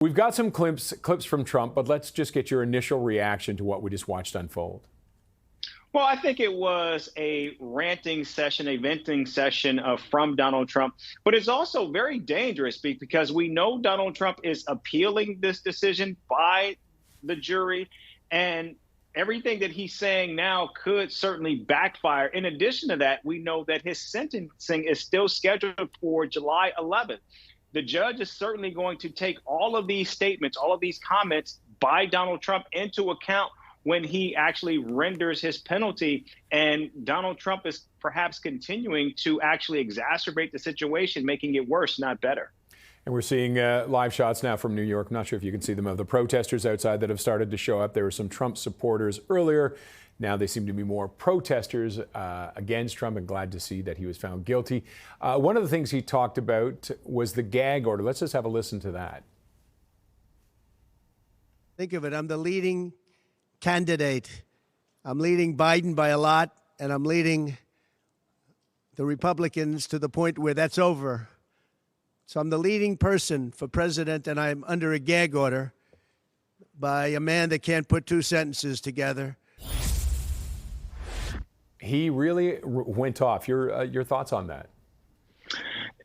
We've got some clips from Trump, but let's just get your initial reaction to what we just watched unfold. Well, I think it was a ranting session, a venting session from Donald Trump, but it's also very dangerous because we know Donald Trump is appealing this decision by the jury, and everything that he's saying now could certainly backfire. In addition to that, we know that his sentencing is still scheduled for July 11th. The judge is certainly going to take all of these statements, all of these comments by Donald Trump into account when he actually renders his penalty. And Donald Trump is perhaps continuing to actually exacerbate the situation, making it worse, not better. And we're seeing live shots now from New York. I'm not sure if you can see them, of the protesters outside that have started to show up. There were some Trump supporters earlier. Now they seem to be more protesters against Trump, and glad to see that he was found guilty. One of the things he talked about was the gag order. Let's just have a listen to that. Think of it. I'm the leading candidate. I'm leading Biden by a lot, and I'm leading the Republicans to the point where that's over. So I'm the leading person for president, and I'm under a gag order by a man that can't put two sentences together. He really went off. Your thoughts on that?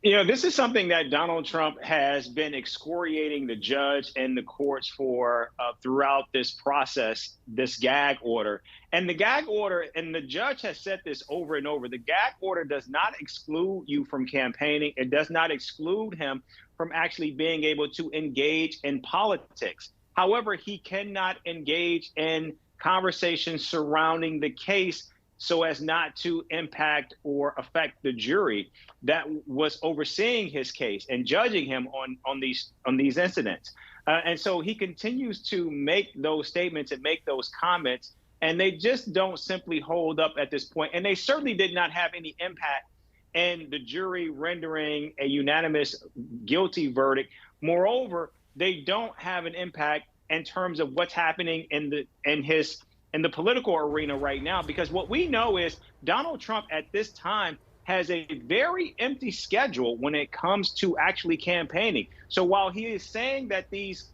You know, this is something that Donald Trump has been excoriating the judge and the courts for throughout this process, this gag order. And the gag order, and the judge has said this over and over, the gag order does not exclude you from campaigning. It does not exclude him from actually being able to engage in politics. However, he cannot engage in conversations surrounding the case so as not to impact or affect the jury that was overseeing his case and judging him on these incidents. And so he continues to make those statements and make those comments, and they just don't simply hold up at this point. And they certainly did not have any impact in the jury rendering a unanimous guilty verdict. Moreover, they don't have an impact in terms of what's happening in the political arena right now, because what we know is Donald Trump at this time has a very empty schedule when it comes to actually campaigning. So while he is saying that these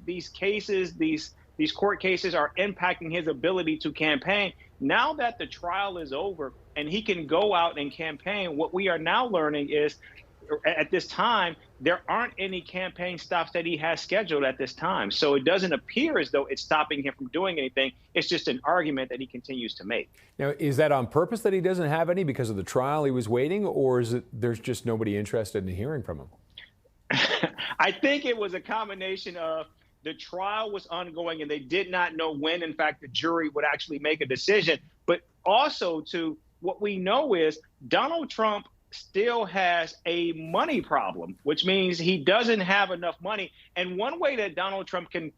court cases are impacting his ability to campaign, now that the trial is over and he can go out and campaign, what we are now learning is at this time, there aren't any campaign stops that he has scheduled at this time. So it doesn't appear as though it's stopping him from doing anything. It's just an argument that he continues to make. Now, is that on purpose that he doesn't have any because of the trial he was waiting, or is it there's just nobody interested in hearing from him? I think it was a combination of the trial was ongoing and they did not know when, in fact, the jury would actually make a decision. But also, to what we know is Donald Trump still has a money problem, which means he doesn't have enough money. And one way that Donald Trump can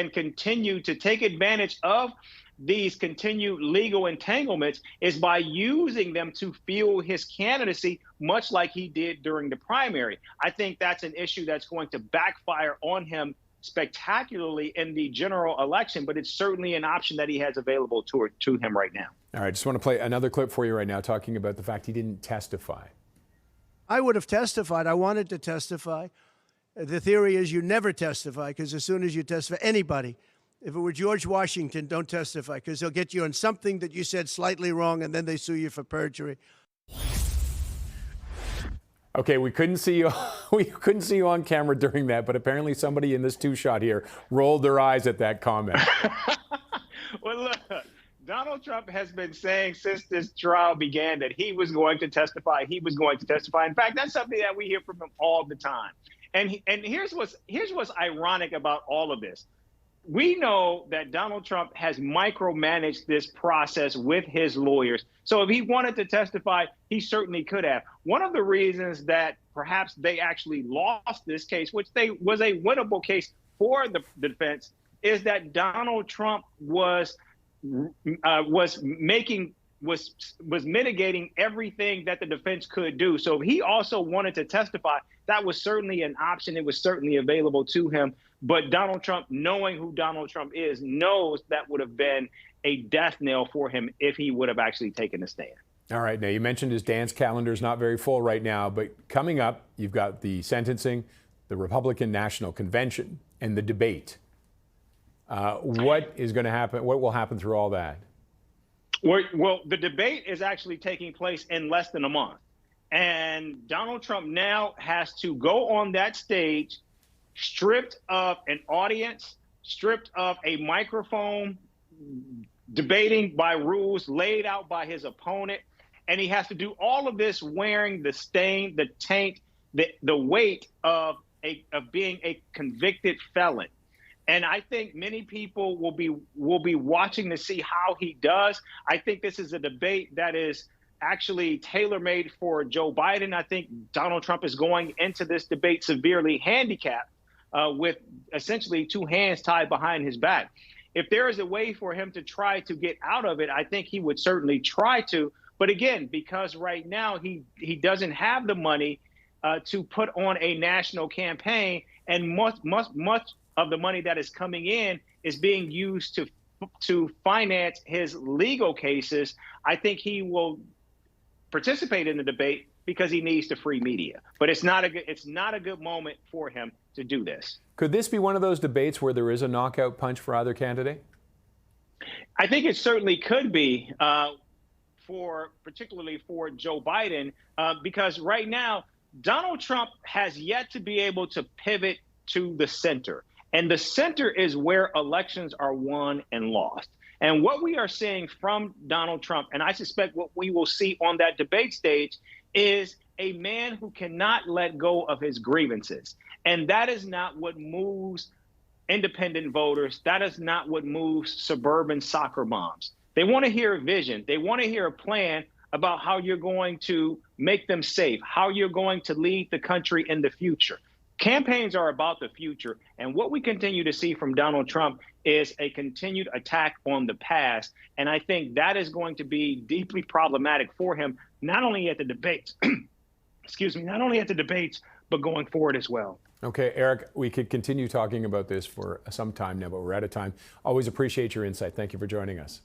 continue to take advantage of these continued legal entanglements is by using them to fuel his candidacy, much like he did during the primary. I think that's an issue that's going to backfire on him spectacularly in the general election, but it's certainly an option that he has available to him right now. All right, just want to play another clip for you right now talking about the fact he didn't testify. I would have testified. I wanted to testify. The theory is you never testify, because as soon as you testify, anybody, if it were George Washington, don't testify, because they'll get you on something that you said slightly wrong, and then they sue you for perjury. Okay, we couldn't see you. We couldn't see you on camera during that, but apparently somebody in this two-shot here rolled their eyes at that comment. Well, look, Donald Trump has been saying since this trial began that he was going to testify. He was going to testify. In fact, that's something that we hear from him all the time. And here's what's ironic about all of this. We know that Donald Trump has micromanaged this process with his lawyers. So if he wanted to testify, he certainly could have. One of the reasons that perhaps they actually lost this case, which was a winnable case for the defense, is that Donald Trump was mitigating everything that the defense could do. So if he also wanted to testify, that was certainly an option. It was certainly available to him. But Donald Trump, knowing who Donald Trump is, knows that would have been a death knell for him if he would have actually taken the stand. All right. Now, you mentioned his dance calendar is not very full right now, but coming up, you've got the sentencing, the Republican National Convention, and the debate. What is going to happen? What will happen through all that? Well, the debate is actually taking place in less than a month. And Donald Trump now has to go on that stage, stripped of an audience, stripped of a microphone, debating by rules laid out by his opponent. And he has to do all of this wearing the stain, the taint, the weight of being a convicted felon. And I think many people will be watching to see how he does. I think this is a debate that is actually tailor-made for Joe Biden. I think Donald Trump is going into this debate severely handicapped with essentially two hands tied behind his back. If there is a way for him to try to get out of it, I think he would certainly try to. But again, because right now he doesn't have the money to put on a national campaign, and much of the money that is coming in is being used to finance his legal cases, I think he will participate in the debate because he needs the free media. But it's not a good moment for him to do this. Could this be one of those debates where there is a knockout punch for either candidate? I think it certainly could be, particularly for Joe Biden, because right now Donald Trump has yet to be able to pivot to the center. And the center is where elections are won and lost. And what we are seeing from Donald Trump, and I suspect what we will see on that debate stage, is a man who cannot let go of his grievances. And that is not what moves independent voters. That is not what moves suburban soccer moms. They want to hear a vision. They want to hear a plan about how you're going to make them safe, how you're going to lead the country in the future. Campaigns are about the future, and what we continue to see from Donald Trump is a continued attack on the past, and I think that is going to be deeply problematic for him, not only at the debates, but going forward as well. Okay, Eric, we could continue talking about this for some time now, but we're out of time. Always appreciate your insight. Thank you for joining us.